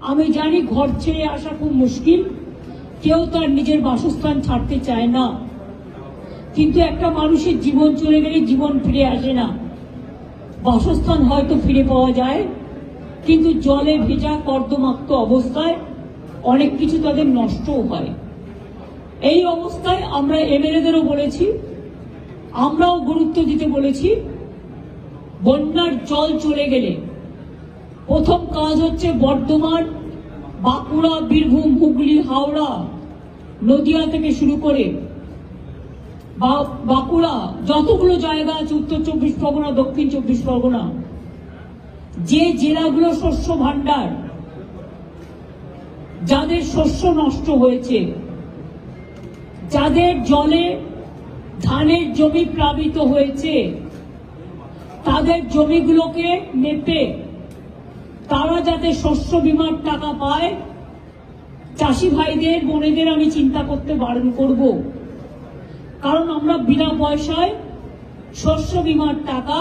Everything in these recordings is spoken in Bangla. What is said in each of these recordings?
আমি জানি ঘর ছেড়ে আসা খুব মুশকিল, কেউ তার নিজের বাসস্থান ছাড়তে চায় না, কিন্তু একটা মানুষের জীবন চলে গেলে জীবন ফিরে আসে না। বাসস্থান হয়তো ফিরে পাওয়া যায়, কিন্তু জলে ভেজা কর্দমাক্ত অবস্থায় অনেক কিছু তাদের নষ্টও হয়। এই অবস্থায় আমরা এমএলএদেরও বলেছি, আমরাও গুরুত্ব দিতে বলেছি। বন্যার জল চলে গেলে প্রথম কাজ হচ্ছে বর্ধমান, বাঁকুড়া, বীরভূম, হুগলি, হাওড়া, নদিয়া থেকে শুরু করে বাঁকুড়া, যতগুলো জায়গা আছে, উত্তর 24 পরগনা, দক্ষিণ 24 পরগনা, যে জেলাগুলো শস্য ভান্ডার, যাদের শস্য নষ্ট হয়েছে, যাদের জলে ধানের জমি প্লাবিত হয়েছে, তাদের জমিগুলোকে মেপে তারা যাতে শস্য বীমার টাকা পায়, চাষি ভাইদের বোনেদের আমি চিন্তা করতে বারণ করব। কারণ আমরা বিনা পয়সায় শস্য বীমার টাকা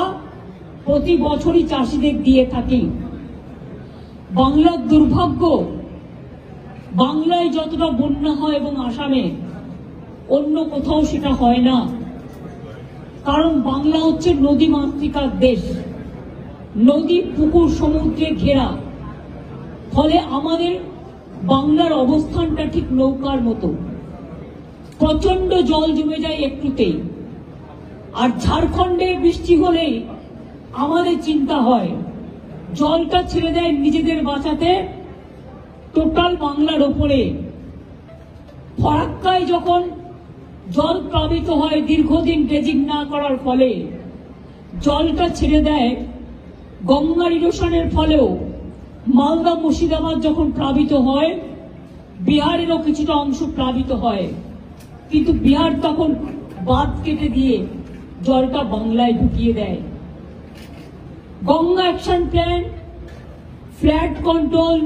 প্রতি বছরই চাষিদের দিয়ে থাকি। বাংলার দুর্ভাগ্য, বাংলায় যতটা বন্যা হয় এবং আসামে অন্য কোথাও সেটা হয় না। কারণ বাংলা হচ্ছে নদী মাতৃকার দেশ, নদী, পুকুর, সমুদ্রে ঘেরা। ফলে আমাদের বাংলার অবস্থানটা ঠিক নৌকার মতো, প্রচন্ড জল জমে যায় একটুতেই। আর ঝাড়খণ্ডে বৃষ্টি হলেই আমাদের চিন্তা হয়, জলটা ছেড়ে দেয় নিজেদের বাঁচাতে টোটাল বাংলার ওপরে। ফরাক্কায় যখন জল প্লাবিত হয় দীর্ঘদিন ড্রেজিং না করার ফলে, জলটা ছেড়ে দেয় গঙ্গার ইরোশনের ফলেও। মালদা, মুর্শিদাবাদ যখন প্লাবিত হয়, বিহারেরও কিছুটা অংশ প্লাবিত হয়, কিন্তু বিহার তখন বাঁধ কেটে দিয়ে জলটা বাংলায় ঢুকিয়ে দেয়। Ganga action plan, ফ্ল্যাড control,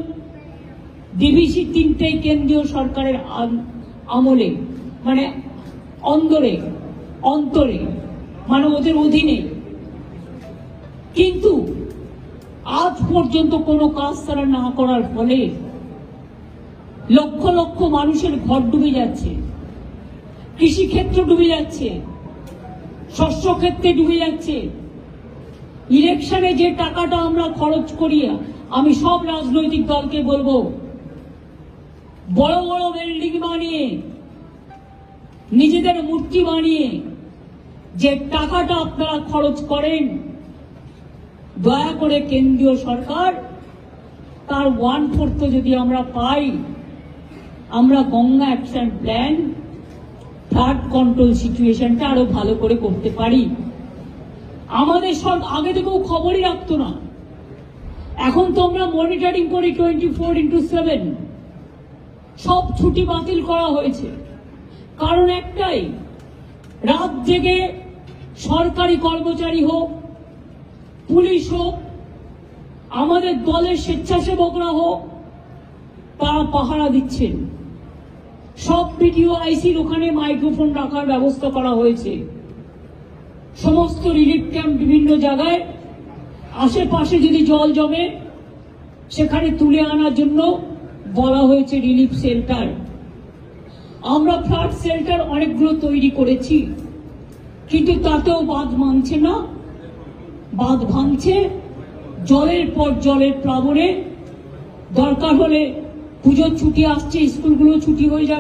DVC তিনটেই কেন্দ্রীয় সরকারের আমলে, মানে অন্তরে, মানে ওদের অধীনে। কিন্তু আজ পর্যন্ত কোনো কাজ তারা না করার ফলে লক্ষ লক্ষ মানুষের ঘর ডুবে যাচ্ছে, কৃষিক্ষেত্র ডুবে যাচ্ছে, শস্য ক্ষেত্রে ডুবে যাচ্ছে। ইলেকশনে যে টাকাটা আমরা খরচ করি, আমি সব রাজনৈতিক দলকে বলবো, বড় বড় বিল্ডিং বানিয়ে, নিজেদের মূর্তি বানিয়ে যে টাকাটা আপনারা খরচ করেন, দয়া করে কেন্দ্রীয় সরকার তার 1/4 যদি আমরা পাই, আমরা Ganga action plan, flood control সিচুয়েশনটা আরো ভালো করে করতে পারি। আমাদের সব আগে থেকেও খবরই রাখতো না, এখন তো আমরা মনিটরিং করি 24x7। সব ছুটি বাতিল করা হয়েছে, কারণ একটাই, রাত জেগে সরকারি কর্মচারী হোক, পুলিশ হোক, আমাদের দলের স্বেচ্ছাসেবকরা হোক, তারা পাহারা দিচ্ছেন। সব বিডিও, আইসির ওখানে মাইক্রোফোন রাখার ব্যবস্থা করা হয়েছে। সমস্ত রিলিফ ক্যাম্প বিভিন্ন জায়গায়, আশেপাশে যদি জল জমে সেখানে তুলে আনার জন্য বলা হয়েছে রিলিফ শেল্টার। আমরা ফ্লাড শেল্টার অনেকগুলো তৈরি করেছি, কিন্তু তাতেও বাঁধ মানছে না, বাঁধ ভাঙছে জলের পর জলের প্লাবনে। দরকার হলে পুজোর ছুটি আসছে, স্কুলগুলো ছুটি হয়ে যাবে।